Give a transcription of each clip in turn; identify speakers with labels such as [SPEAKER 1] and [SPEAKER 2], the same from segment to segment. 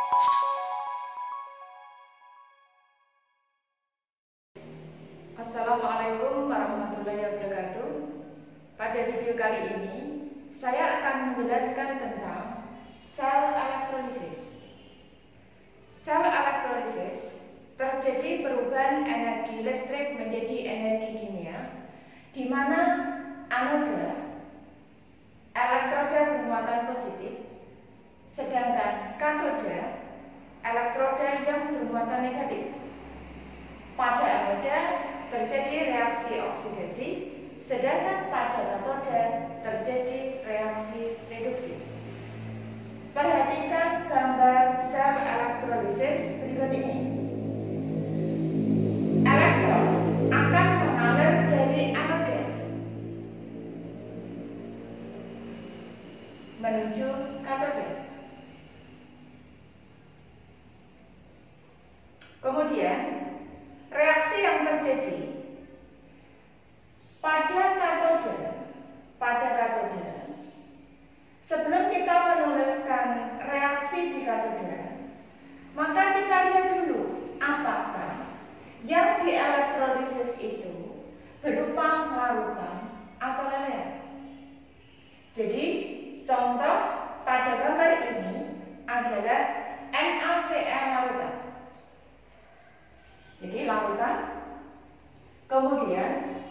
[SPEAKER 1] Assalamualaikum warahmatullahi wabarakatuh. Pada video kali ini, saya akan menjelaskan tentang sel elektrolisis. Sel elektrolisis terjadi perubahan energi listrik menjadi energi kimia, di mana anoda elektroda bermuatan positif, sedangkan katoda elektroda yang bermuatan negatif. Pada anoda terjadi reaksi oksidasi, sedangkan pada katoda terjadi reaksi reduksi. Perhatikan gambar sel elektrolisis berikut ini. Elektron akan mengalir dari anoda menuju katoda. Kemudian reaksi yang terjadi pada katoda, sebelum kita menuliskan reaksi di katoda, maka kita lihat dulu apakah yang dielektrolisis itu berupa larutan atau lelehan. Jadi contoh pada gambar ini adalah NaCl larutan. Jadi larutan. Kemudian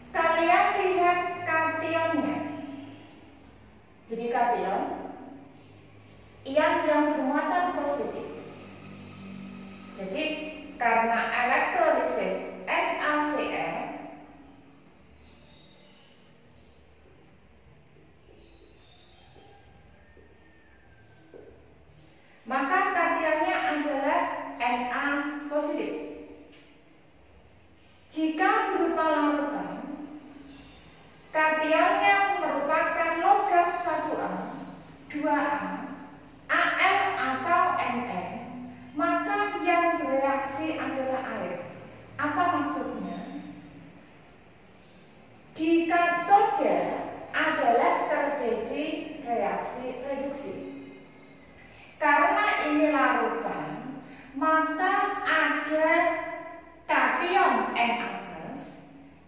[SPEAKER 1] kalian lihat kationnya. Jadi kation ion yang bermuatan positif. Jadi karena elektrolisis NaCl, maka kationnya adalah Na positif. Jika berupa larutan, kationnya merupakan logam 1A, 2A, Al atau Mn, maka yang bereaksi adalah air. Apa maksudnya? Di katoda adalah terjadi reaksi reduksi. Karena ini larutan, maka ada kation Na+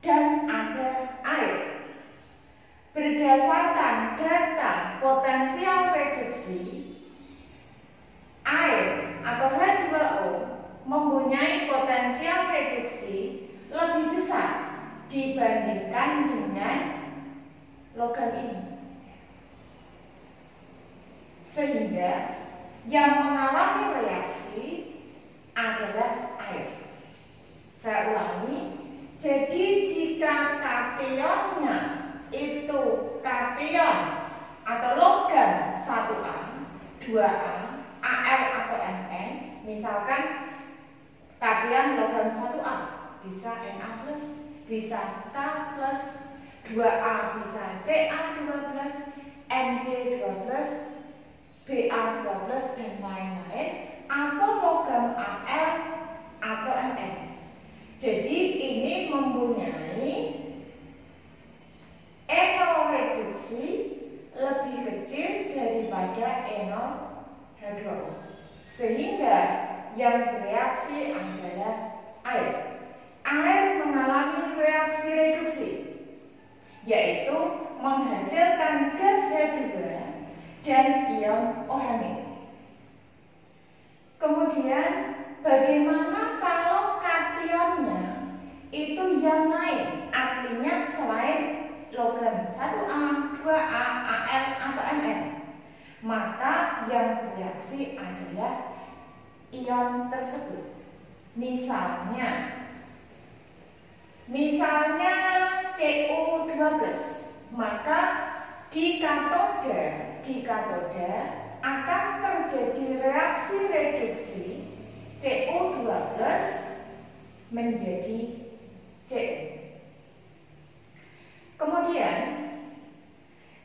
[SPEAKER 1] dan ada air. Berdasarkan data potensial reduksi, air atau H2O mempunyai potensial reduksi lebih besar dibandingkan dengan logam ini. Sehingga yang mengalami reaksi adalah air. Saya ulangi, jadi jika kationnya itu kation atau logam 1A, 2A, Al atau Mn, misalkan kation logam 1A bisa Na+, bisa K+, 2A bisa Ca12, Mg12, Ba12 dan lain-lain, atau logam Al atau Mn. Jadi ini mempunyai enol reduksi lebih kecil daripada enol H2O, sehingga yang bereaksi adalah air. Air mengalami reaksi reduksi, yaitu menghasilkan gas H2 dan ion OH-. Kemudian bagaimana kalau kationnya itu yang naik, artinya selain logam 1A, 2A, Al atau Mn, maka yang bereaksi adalah ion tersebut. Misalnya Cu12, maka di katoda akan terjadi reaksi reduksi Cu12 menjadi Cu. Kemudian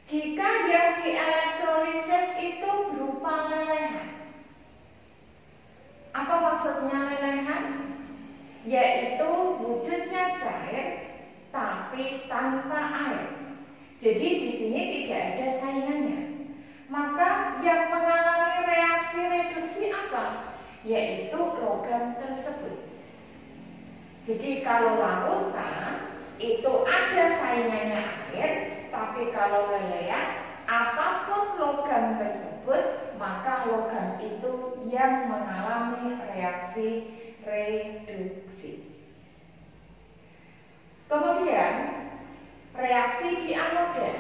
[SPEAKER 1] jika yang dielektrolisis itu berupa lelehan. Apa maksudnya lelehan? Yaitu wujudnya cair tapi tanpa air. Jadi di sini tidak ada saingannya. Maka yang mengalami reaksi yaitu logam tersebut. Jadi kalau larutan itu ada saingannya air, tapi kalau lelehan apapun logam tersebut, maka logam itu yang mengalami reaksi reduksi. Kemudian reaksi di anoda.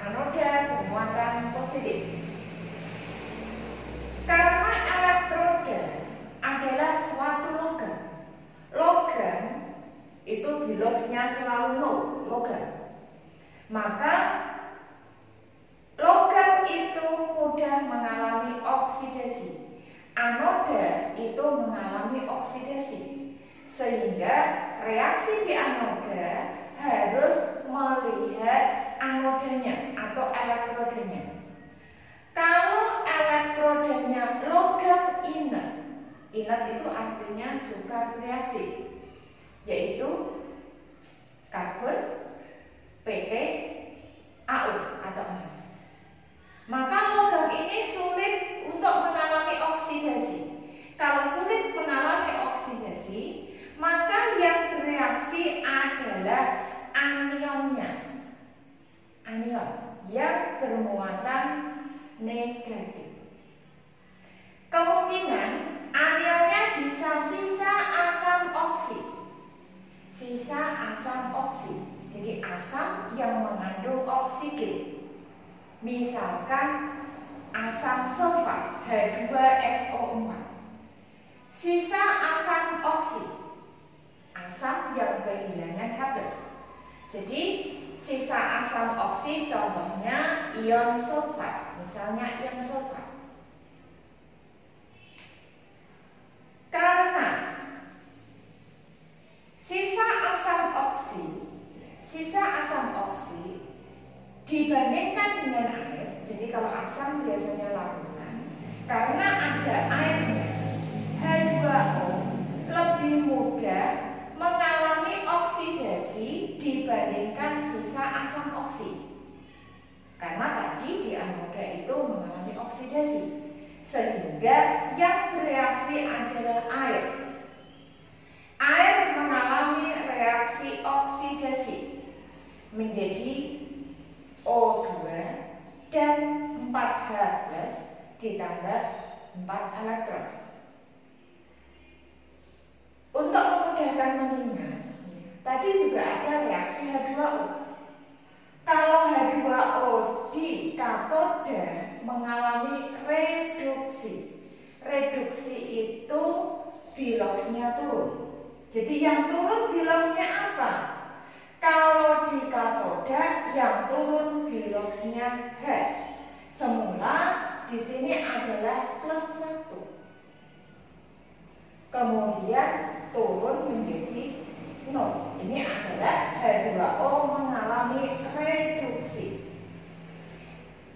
[SPEAKER 1] Anoda bermuatan positif. Karena elektroda adalah suatu logam. Logam itu bilosnya selalu nol, logam. Maka logam itu mudah mengalami oksidasi. Anoda itu mengalami oksidasi. Sehingga reaksi di anoda harus melihat anodanya atau elektrodanya. Kalau elektrodanya logam inert, inert itu artinya sukar bereaksi, yaitu karbon, PT, AU atau emas. Maka logam ini sulit untuk mengalami oksidasi. Kalau sulit mengalami oksidasi, maka yang bereaksi adalah anionnya. Anion yang bermuatan negatif. Kemungkinan anionnya bisa sisa asam oksi. Sisa asam oksi. Jadi asam yang mengandung oksigen. Misalkan asam sulfat H2SO4. Sisa asam oksi. Asam yang kehilangan H+. Jadi sisa asam oksi contohnya ion sulfat, misalnya ion sulfat. Karena sisa asam oksi dibandingkan dengan air, jadi kalau asam biasanya larutan, karena ada airnya, H2O lebih mudah mengalami oksidasi dibandingkan sisa asam oksi. Karena tadi di anoda itu mengalami oksidasi, sehingga yang bereaksi adalah air. Air mengalami reaksi oksidasi menjadi O2 dan 4H+ ditambah 4 elektron. Untuk memudahkan mengingat, tadi juga ada reaksi H2O. Kalau H2O di katoda mengalami reduksi. Reduksi itu bilosnya turun. Jadi yang turun bilosnya apa? Kalau di katoda yang turun bilosnya H. Semula di sini adalah +1. Kemudian turun menjadi 0. Ini adalah H2O mengalami reduksi.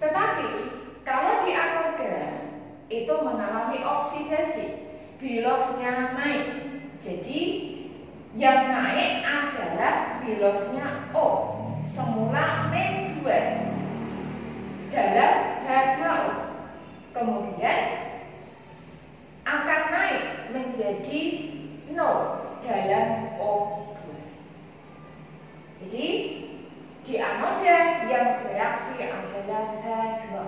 [SPEAKER 1] Tetapi kalau di anoda itu mengalami oksidasi, bilosnya naik. Jadi yang naik adalah bilosnya O. Semula -2 dalam H2O. Kemudian akan naik menjadi 0 dalam O2. Jadi di anoda yang bereaksi adalah H2O.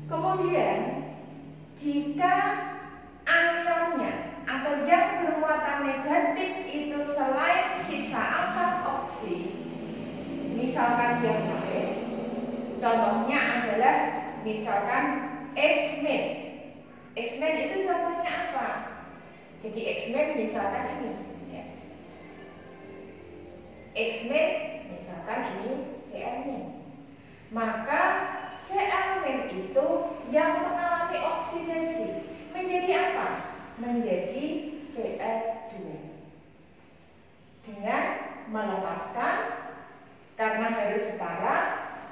[SPEAKER 1] Kemudian jika anionnya atau yang bermuatan negatif itu selain sisa asam oksi, misalkan yang lain, contohnya adalah misalkan X-Men. X-Men itu contohnya apa? Jadi X-Men misalkan ini, ya. X-Men misalkan ini Cl-Men. Maka Cl-Men itu yang mengalami oksidasi menjadi apa? Menjadi Cl2. Dengan melepaskan, karena harus setara,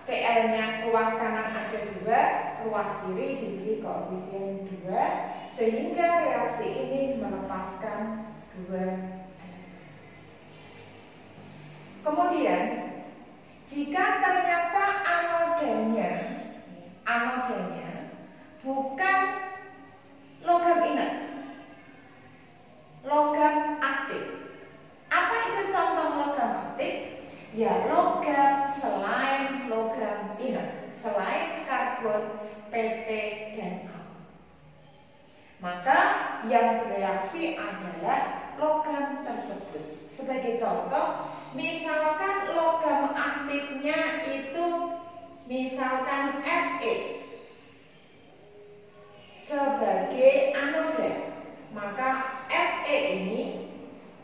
[SPEAKER 1] Cl-nya ruas kanan ada 2, ruas kiri diberi koefisien 2, sehingga reaksi ini melepaskan 2 elektron. Kemudian jika ternyata anodanya bukan katon PT dan A. Maka yang bereaksi adalah logam tersebut. Sebagai contoh, misalkan logam aktifnya itu misalkan Fe sebagai anoda, maka Fe ini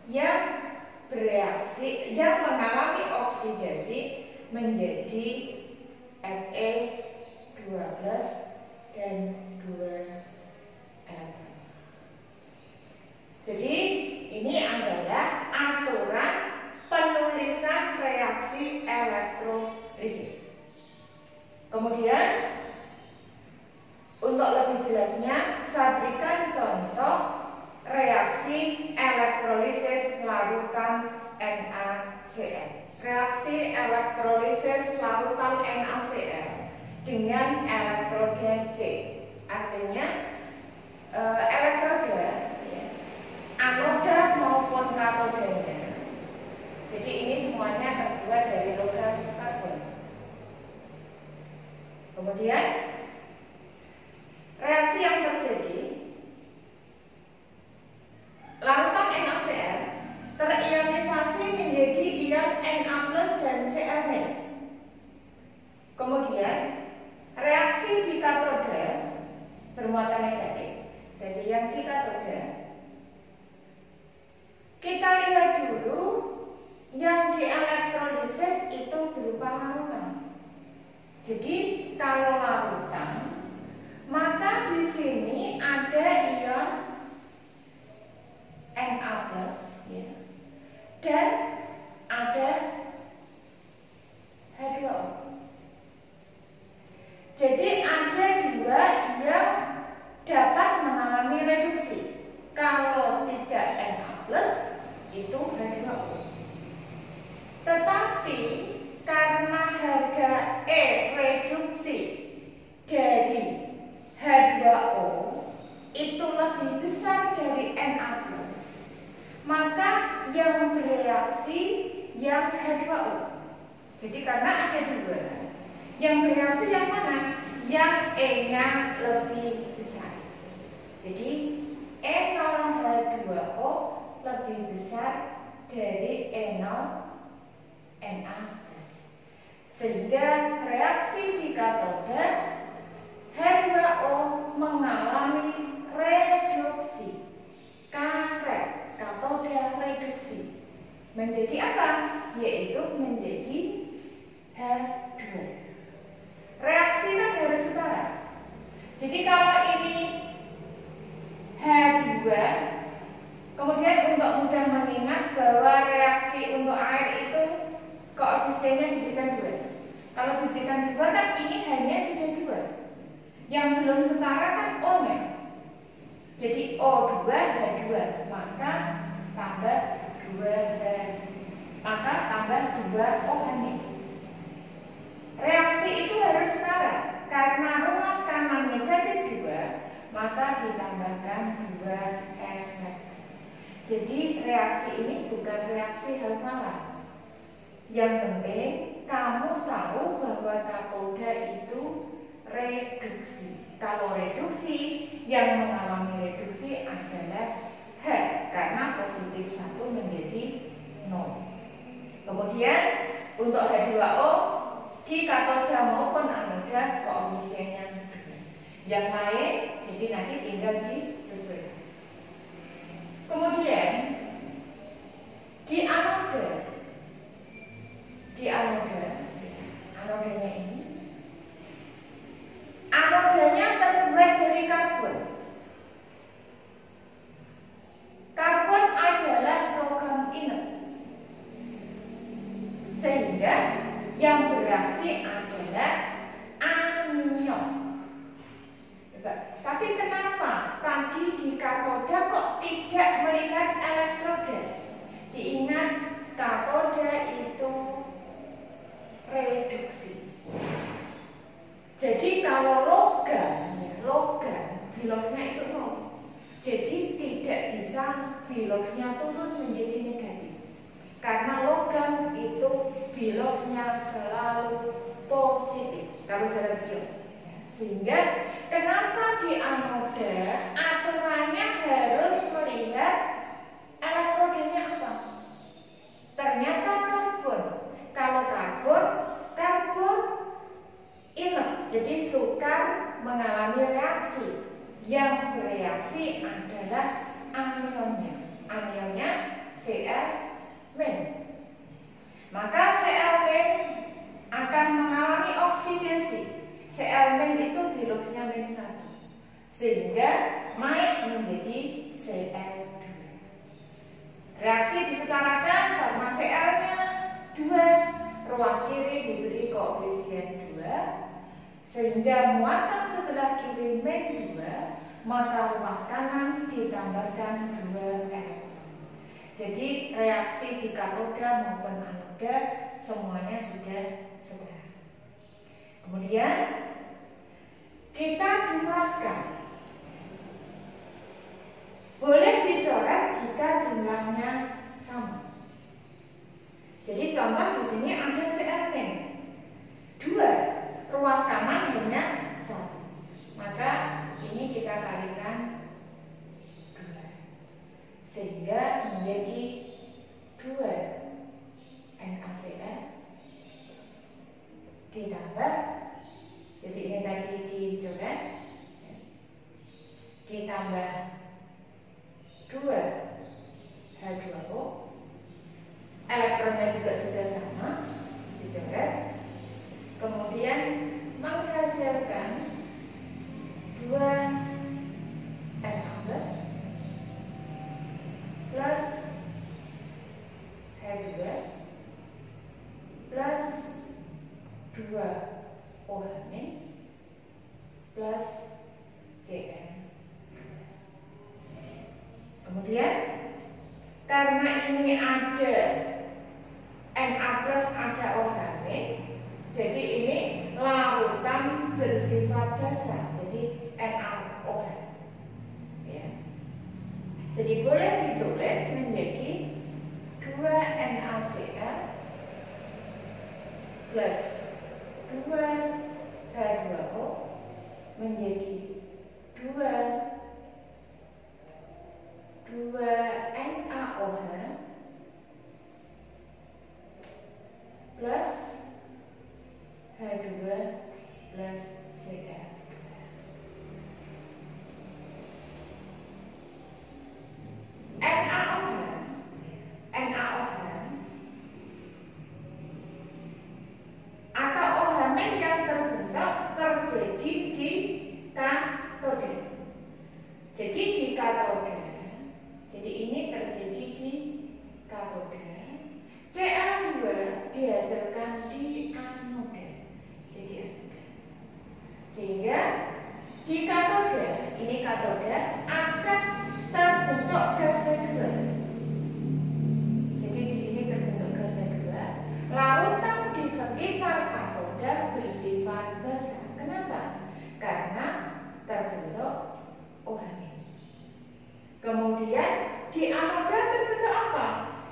[SPEAKER 1] yang bereaksi, yang mengalami oksidasi menjadi Fe12 dan 2F. Jadi ini adalah aturan penulisan reaksi elektrolisis. Kemudian untuk lebih jelasnya, saya berikan contoh reaksi elektrolisis larutan NaCl. Reaksi elektrolisis larutan NaCl dengan elektroda C. Artinya elektroda, anoda maupun katodanya. Jadi ini semuanya terbuat dari logam karbon. Kemudian reaksi yang terjadi, larutan NaCl terionisasi menjadi ion Na+ dan Cl-. Kemudian reaksi di katoda bermuatan negatif. Jadi yang di katoda, kita lihat dulu yang di elektrolisis itu berupa larutan. Jadi kalau larutan, maka di sini ada ion Na+, ya, dan ada H2O. Jadi ada dua yang dapat mengalami reduksi. Kalau tidak Na+, itu H2O. Tetapi karena harga E reduksi dari H2O itu lebih besar dari Na+, maka yang bereaksi yang H2O. Jadi karena ada dua, yang bereaksi yang mana? Yang E-nya lebih besar. Jadi E0H2O lebih besar dari E0 Na+. Sehingga reaksi di katoda H2O mengalami reduksi. Karet, katoda reduksi. Menjadi apa? Yaitu menjadi H2. Reaksi kan harus setara. Jadi kalau ini H2, kemudian untuk mudah mengingat bahwa reaksi untuk air itu koefisiennya diberikan 2. Kalau diberikan 2 kan ini hanya sudah 2. Yang belum setara kan O-nya. Jadi O2 H2, maka tambah 2H, maka tambah 2OH. Reaksi itu harus setara. Karena ruas kanan negatif 2, maka ditambahkan 2 elektron. Jadi reaksi ini bukan reaksi hafalan. Yang penting kamu tahu bahwa katoda itu reduksi. Kalau reduksi, yang mengalami reduksi adalah H, karena positif 1 menjadi 0. Kemudian untuk H2O di katoda maupun anoda koefisiennya 2. Yang lain jadi nanti tinggal disesuaikan. Kemudian di anoda, anodanya ini, anodanya terbuat dari karbon. Karbon adalah logam inert, sehingga yang bereaksi adalah anion. Tapi kenapa tadi di katoda kok tidak melihat elektroda? Diingat, katoda itu reduksi. Jadi kalau logam biloxnya itu 0. Jadi tidak bisa biloxnya turun menjadi negatif. Karena logam itu biloxnya selalu positif. Kalau dalam biologi Sehingga kenapa di anoda aturannya harus melihat elektrodenya apa? Ternyata karbon. Kalau karbon inert, jadi sukar mengalami reaksi. Yang bereaksi adalah anionnya. Anionnya Cl-. Maka Cl- akan mengalami oksidasi. Cl- itu biluxnya -1, sehingga naik menjadi Cl2. Reaksi disetarakan karena Cl-nya 2, ruas kiri diberi koefisien 2, sehingga muatan sebelah kiri -2, maka ruas kanan ditambahkan 2 elektron. Jadi reaksi di katoda maupun anoda semuanya sudah setara. Kemudian kita jumlahkan. Boleh dicoret jika jumlahnya sama. Jadi contoh di sini ada Cl-, 2, ruas kanan hanya 1. Maka ini kita kalikan 2, sehingga menjadi 2 NaCl ditambah, jadi ini tadi dicoret, ditambah 2 H2O, elektronnya juga sudah sama, dicoret, kemudian menghasilkan 2 Na+ plus H2 plus 2 OH plus Cl. Kemudian karena ini ada Na plus ada OH, jadi ini larutan bersifat basa, jadi NaOH. Ya. Jadi boleh ditulis menjadi 2 NaCl plus 2 H2O menjadi 2 NaOH plus H2 plus Cl. NaOH atau OH yang terbentuk terjadi di katoda. Jadi di katoda, jadi ini terjadi di katoda. Cl2 dihasilkan di anoda, jadi anoda. Sehingga di katoda, ini katoda akan terbentuk gas H2. Jadi di sini terbentuk gas H2. Larutan di sekitar katoda bersifat basa. Kenapa? Karena terbentuk OH. Kemudian di anoda terbentuk apa?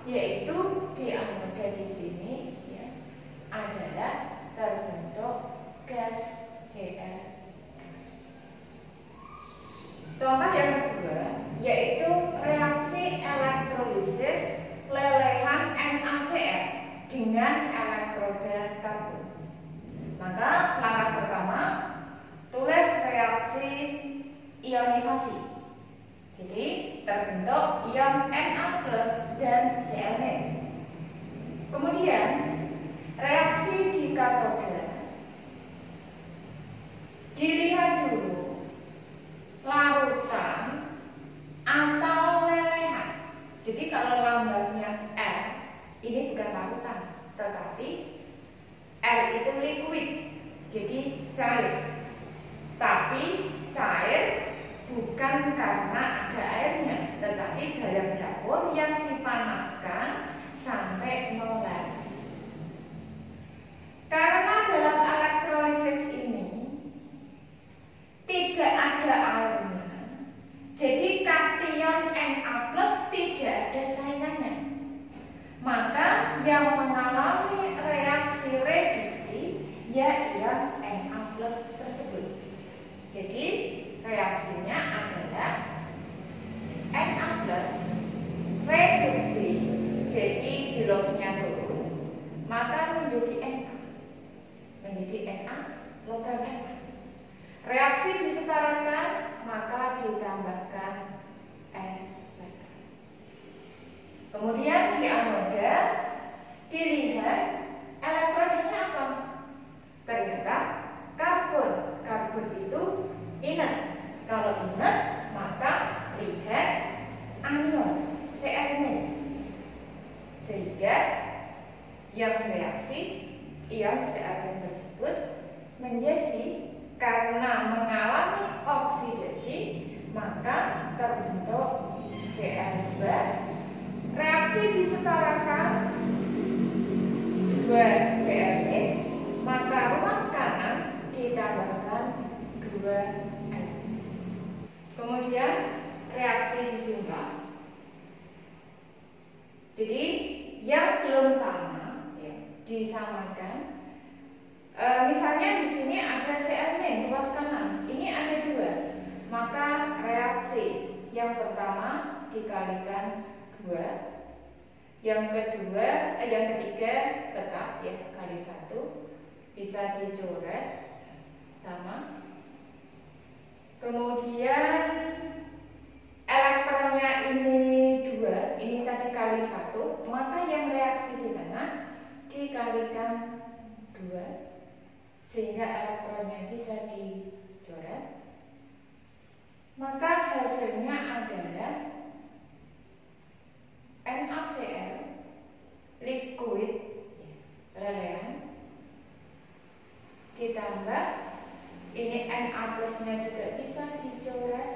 [SPEAKER 1] Yaitu di anoda di sini ya, adalah terbentuk gas Cl. Contoh yang kedua yaitu reaksi elektrolisis lelehan NaCl dengan elektroda karbon. Maka langkah pertama, tulis reaksi ionisasi. Jadi terbentuk ion Na+ dan Cl-. Kemudian reaksi di katoda, dilihat dulu larutan atau lelehan. Jadi kalau lambangnya L, ini bukan larutan, tetapi L itu liquid, jadi cair. Tapi cair bukan karena ada airnya, tetapi garam dapur yang dipanaskan sampai melar. Karena dalam elektrolisis ini tidak ada airnya, jadi kation Na+ tidak ada saingannya. Maka yang mengalami reaksi reduksi ya ion Na+ tersebut. Jadi reaksinya adalah Na plus reduksi, jadi Gibbsnya turun, maka menjadi Na logam Na. Reaksi disetarakan, maka ditambahkan elektron. Kemudian di anoda dilihat elektronnya apa? Ternyata karbon. Karbon itu inert. Kalau inert, maka lihat anion Cl-. Sehingga yang reaksi ion Cl tersebut menjadi, karena mengalami oksidasi, maka terbentuk Cl2. Reaksi disetarakan 2 Cl, maka ruas kanan ditambahkan 2 N. Kemudian reaksi dijumlah. Jadi yang belum sama ya, disamakan. Misalnya di sini ada Cl ruas kanan, ini ada 2, maka reaksi yang pertama dikalikan 2, yang ketiga tetap ya kali 1, bisa dicoret sama. Kemudian elektronnya ini 2, ini tadi kali 1, maka yang reaksi di tengah dikalikan 2, sehingga elektronnya bisa dicoret. Maka hasilnya adalah NaCl liquid lelehan ditambah ini Na plusnya juga bisa dicoret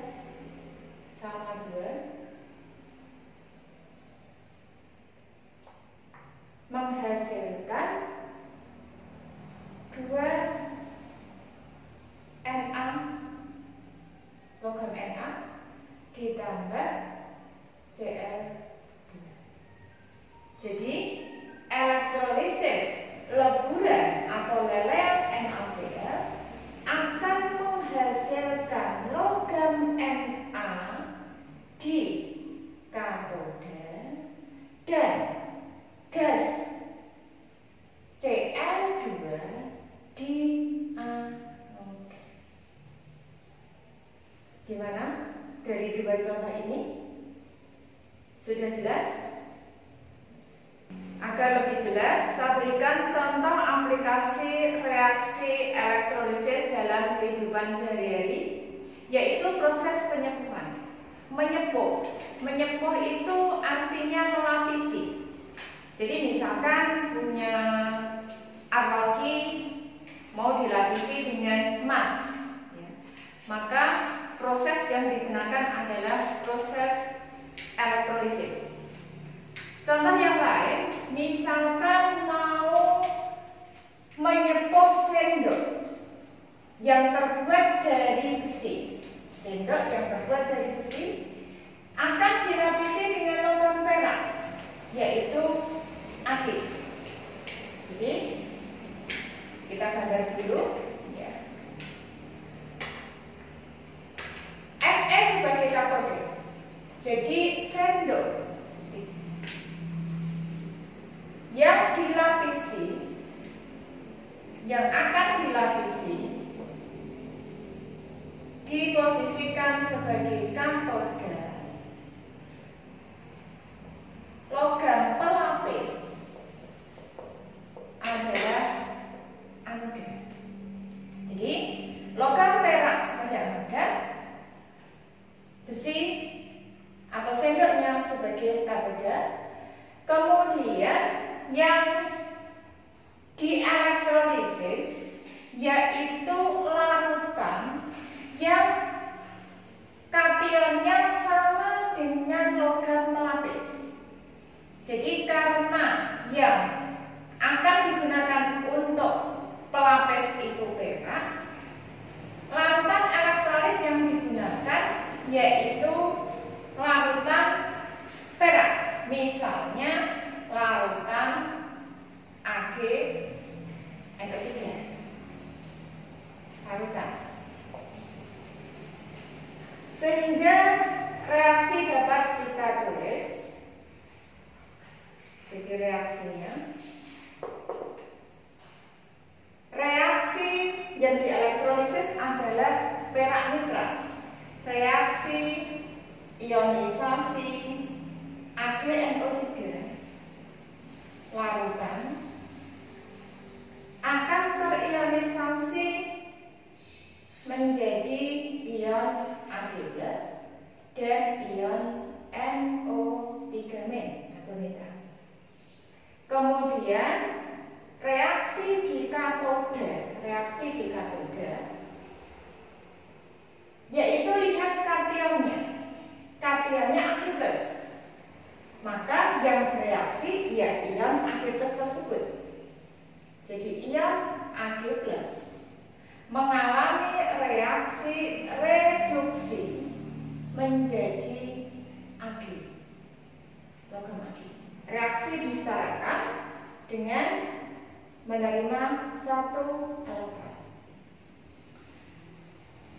[SPEAKER 1] sama 2, menghasilkan 2 Na logam Na ditambah Cl2. Jadi elektrolisis leburan atau lelehan NaCl akan menghasilkan logam Na di katoda dan gas Cl2 di anoda. Gimana dari 2 contoh ini? Sudah jelas? Agar lebih jelas, saya berikan contoh aplikasi reaksi elektrolisis dalam kehidupan sehari-hari, yaitu proses penyepuhan. Menyepuh itu artinya melapisi. Jadi misalkan punya arloji mau dilapisi dengan emas, ya, maka proses yang digunakan adalah proses elektrolisis. Contoh yang lain, misalkan mau menyepuh sendok yang terbuat dari besi. Sendok yang terbuat dari besi akan dilapisi dengan logam perak, yaitu Ag. Jadi kita gambar dulu ya. Fe sebagai katode. Jadi sendok yang dilapisi, yang akan dilapisi, diposisikan sebagai katoda. Logam pelapis adalah anoda. Jadi logam perak sebagai anoda, besi atau sendoknya sebagai katoda. Kemudian yang dielektrolisis yaitu larutan yang kationnya sama dengan logam pelapis. Jadi karena yang akan digunakan untuk pelapis itu perak, larutan elektrolit yang digunakan yaitu larutan perak. Misalnya larutan Ag NO3. Larutan Sehingga reaksi dapat kita tulis. Jadi reaksinya, reaksi yang dielektrolisis adalah perak nitrat. Reaksi ionisasi AgNO3 larutan akan terionisasi menjadi ion Ag+ dan ion NO3- atau nitrat. Kemudian reaksi di katoda, yaitu lihat kationnya Ag+. Maka yang bereaksi ya ion Ag+ tersebut. Jadi ion Ag+ mengalami reaksi reduksi menjadi Ag, logam Ag. Reaksi disetarakan dengan menerima 1 elektron.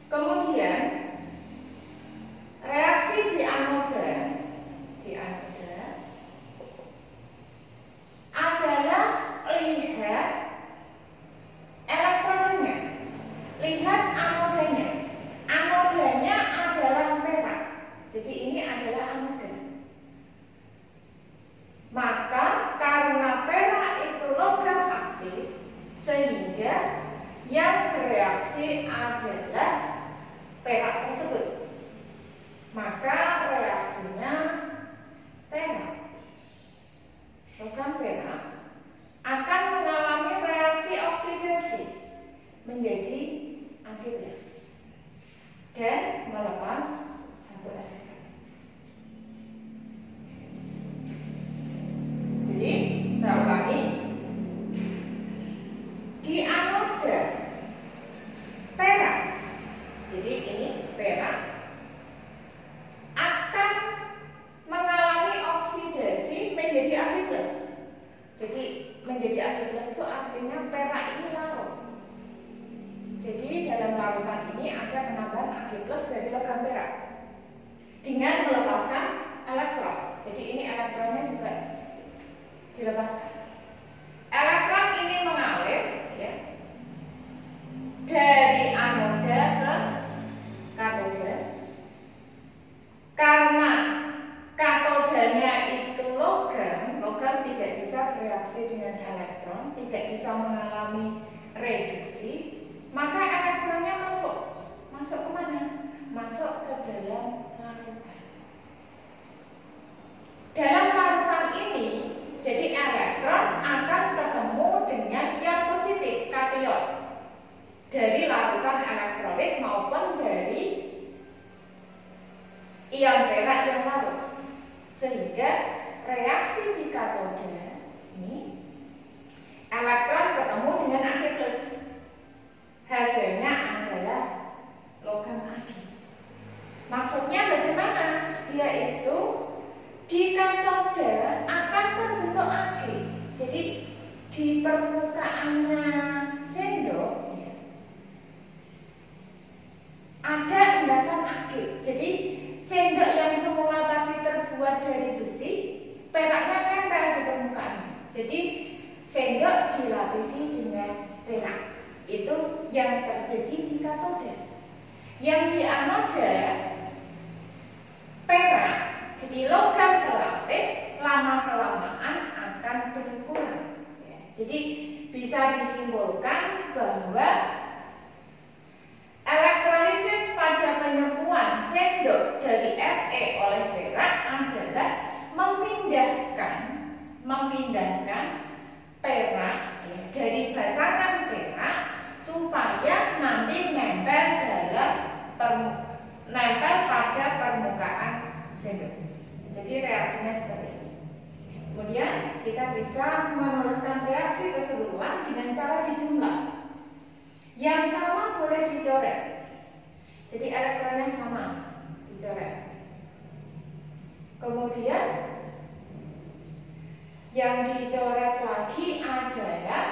[SPEAKER 1] Kemudian reaksi di anoda adalah lihat elektronnya, lihat anodanya. Anodanya adalah perak. Jadi ini adalah anoda. Maka karena perak itu logam aktif, sehingga yang bereaksi adalah perak tersebut. Maka reaksinya perak. Logam perak akan mengalami reaksi oksidasi menjadi Ag+ dan melepas 1 elektron. Jadi saya ulangi, di anoda perak, jadi ini perak akan mengalami oksidasi menjadi Ag+. Jadi menjadi Ag+ itu artinya perak ini larut. Jadi dalam larutan ini ada penambahan Ag+ dari logam perak dengan melepaskan elektron. Jadi ini elektronnya juga dilepaskan. Elektron ini mengalir ya, dari anoda ke katoda. Karena katodanya itu logam tidak bisa bereaksi dengan elektron, tidak bisa mengalami reduksi, maka elektronnya masuk kemana? Masuk ke dalam larutan. Dalam larutan ini, jadi elektron akan ketemu dengan ion positif, kation, dari larutan elektrolit maupun dari ion perak yang larut. Sehingga reaksi di katoda ini, elektron ketemu dengan Ag+. Hasilnya adalah logam Ag. Maksudnya bagaimana? Yaitu di katoda akan terbentuk Ag. Jadi di permukaannya sendok ya, ada endapan Ag. Jadi sendok yang semula tadi terbuat dari besi, peraknya nempel di permukaan. Jadi sendok dilapisi dengan perak. Itu yang terjadi di katoda. Yang di anoda perak, jadi logam pelapis, lama-kelamaan akan berkurang. Ya, jadi bisa disimpulkan bahwa elektrolisis pada penyembuhan sendok dari Fe oleh perak adalah memindahkan perak ya, dari batangan perak supaya nanti nempel pada permukaan sendok. Jadi reaksinya seperti ini. Kemudian kita bisa menuliskan reaksi keseluruhan dengan cara dijumlah. Yang sama boleh dicoret. Jadi elektronnya sama, dicoret. Kemudian yang dicoret lagi adalah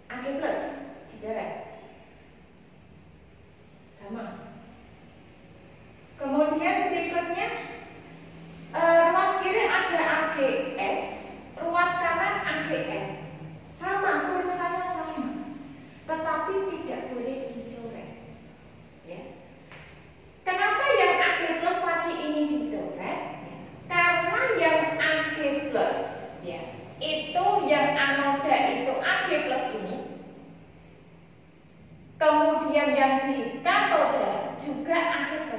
[SPEAKER 1] Ag+, dicoret. Kemudian yang di katoda juga Ag+.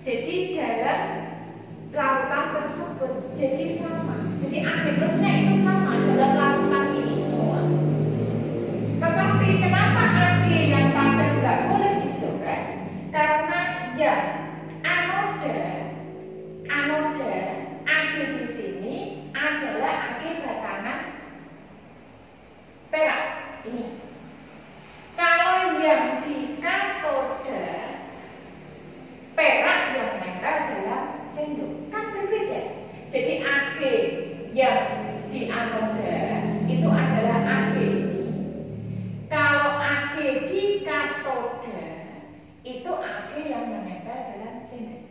[SPEAKER 1] Jadi dalam larutan tersebut jadi sama. Jadi Ag+-nya itu sama dalam larutan ini semua. Tetapi kenapa Ag yang padat nggak boleh dicoret? Karena yang anoda Ag di sini adalah Ag batangan perak ini. Kalau yang di katoda perak yang nempel dalam sendok kan berbeda. Jadi Ag yang di anoda itu adalah Ag ini. Kalau Ag di katoda itu Ag yang menempel dalam sendok.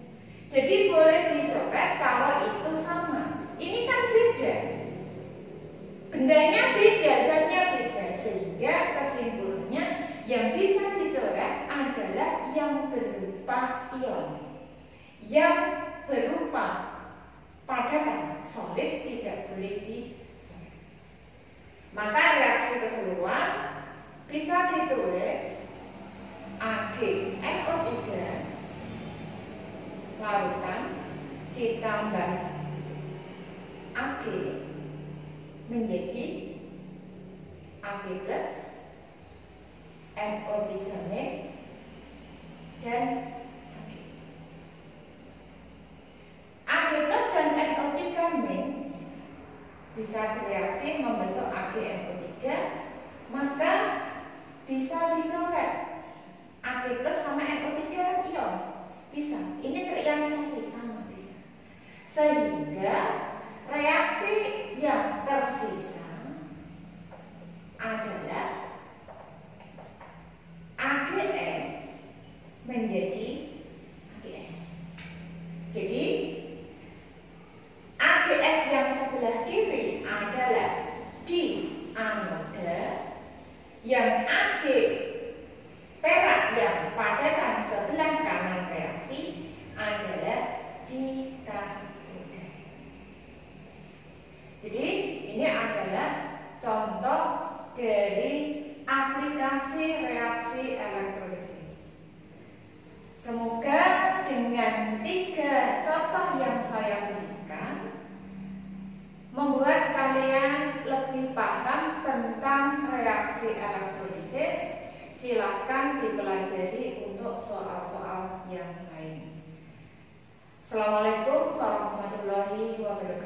[SPEAKER 1] Jadi boleh dicoret kalau itu sama. Ini kan beda. Bendanya beda, zatnya beda. Sehingga kesimpulannya yang bisa dicoret adalah yang berupa ion. Yang berupa padatan solid tidak boleh dicoret. Maka reaksi keseluruhan bisa ditulis AgNO3 larutan ditambah Ag menjadi Ag+, NO3- dan Ag+. Dan NO3- bisa bereaksi membentuk AgNO3, maka bisa dicoret Ag+ sama NO3 ion. Bisa, ini terionisasi sama bisa. Sehingga reaksi yang tersisa adalah AgS menjadi AgS. Jadi AgS yang sebelah kiri adalah di anoda, yang Ag perak yang padatan sebelah kanan reaksi adalah di katoda. Jadi ini adalah contoh dari aplikasi reaksi elektrolisis. Semoga dengan 3 contoh yang saya berikan membuat kalian lebih paham tentang reaksi elektrolisis. Silakan dipelajari untuk soal-soal yang lain. Assalamualaikum warahmatullahi wabarakatuh.